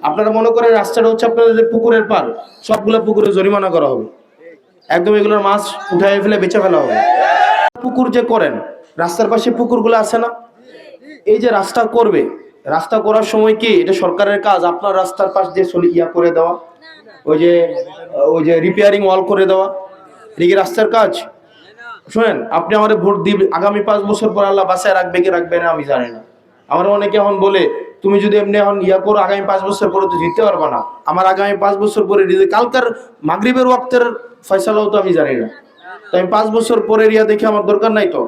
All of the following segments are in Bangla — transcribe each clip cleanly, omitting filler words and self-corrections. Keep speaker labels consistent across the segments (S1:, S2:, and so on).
S1: আপনারা মনে করেন রাস্তাটা হচ্ছে আপনাদের পুকুরের পার, সবগুলো পুকুরে জরিমানা করা হবে, একদম এগুলোর মাছ উঠায় ফেলে বেচে ফেলা হবে। পুকুর যে করেন, রাস্তার পাশে পুকুরগুলো আছে না, এই যে রাস্তা করবে, রাস্তা করার সময় কি এটা সরকারের কাজ আপনার রাস্তার পাশ দিয়ে করে দেওয়া, ওই যে রিপেয়ারিং ওয়াল করে দেওয়া, এটা কি রাস্তার কাজ? শুনেন, আপনি আমাদের ভোট দিবেন, আগামী 5 বছর পর আল্লাহ বাঁচায় রাখবে কি রাখবে না আমি জানি না। আমার অনেকে এখন বলে তুমি যদি এমনি এখন করো আগামী 5 বছর পরে তো জিততে পারবে না। আমার আগামী 5 বছর পরে কালকার মাগরিবের ওয়াক্তের ফয়সালাও তো আমি জানি না, তো আমি 5 বছর পরে দেখে আমার দরকার নাই। তো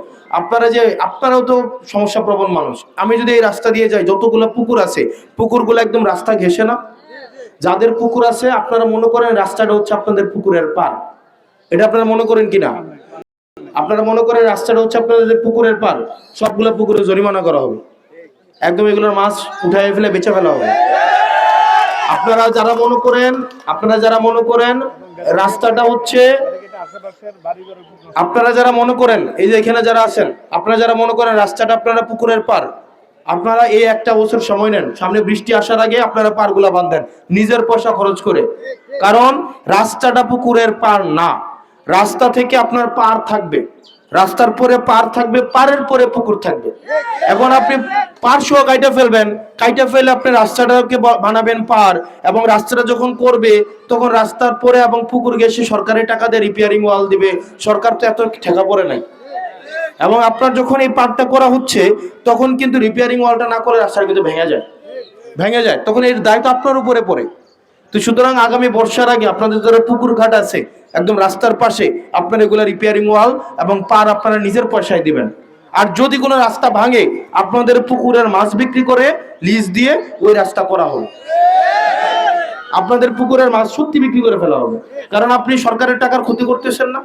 S1: আপনারাও তো সমস্যা প্রবণ মানুষ। আমি যদি এই রাস্তা দিয়ে যাই, যতগুলো পুকুর আছে পুকুরগুলো একদম রাস্তা ঘেঁষে না, যাদের পুকুর আছে আপনারা মনে করেন রাস্তাটা হচ্ছে আপনাদের পুকুরের পার, এটা আপনারা মনে করেন কিনা? আপনারা মনে করেন রাস্তাটা হচ্ছে আপনাদের পুকুরের পার, সবগুলো পুকুরে জরিমানা করা হবে, একদম এগুলোর মাছ উঠায় ফেলে বেচে ফেলা হবে। আপনারা যারা মনে করেন রাস্তাটা হচ্ছে, আপনারা যারা মনে করেন এই যে এখানে যারা আছেন, আপনারা যারা মনে করেন রাস্তাটা আপনারা পুকুরের পার, আপনারা এই একটা বছর সময় নেন, সামনে বৃষ্টি আসার আগে আপনারা পারগুলা বাঁধেন নিজের পয়সা খরচ করে। কারণ রাস্তাটা পুকুরের পার না, রাস্তা থেকে আপনার পার থাকবে, রাস্তার পরে পার থাকবে, পারের পরে পুকুর থাকবে। এখন আপনি পার সহ কাইটা ফেলে আপনি রাস্তাটাকে বানাবেন পার, এবং রাস্তাটা যখন করবে তখন রাস্তার পরে এবং পুকুর গেছে সরকারি টাকা দিয়ে রিপেয়ারিং ওয়াল দিবে, সরকার তো এত ঠেকা পড়ে নাই। এবং আপনার যখন এই পারটা করা হচ্ছে তখন কিন্তু রিপেয়ারিং ওয়ালটা না করে রাস্তাটা কিন্তু ভেঙে যায়, তখন এর দায়িত্ব আপনার উপরে পড়ে। তো সুতরাং আগামী বর্ষার আগে আপনাদের যারা পুকুর ঘাট আছে একদম রাস্তার পাশে, আপনার এগুলা রিপেয়ারিং ওয়াল এবং পার আপনারা নিজের পয়সায় দিবেন। আর যদি কোনো রাস্তা ভাঙে আপনাদের পুকুরের মাছ বিক্রি করে লিজ দিয়ে ওই রাস্তা করা হবে, আপনাদের পুকুরের মাছ সত্যি বিক্রি করে ফেলা হবে, কারণ আপনি সরকারের টাকার ক্ষতি করতেছেন না।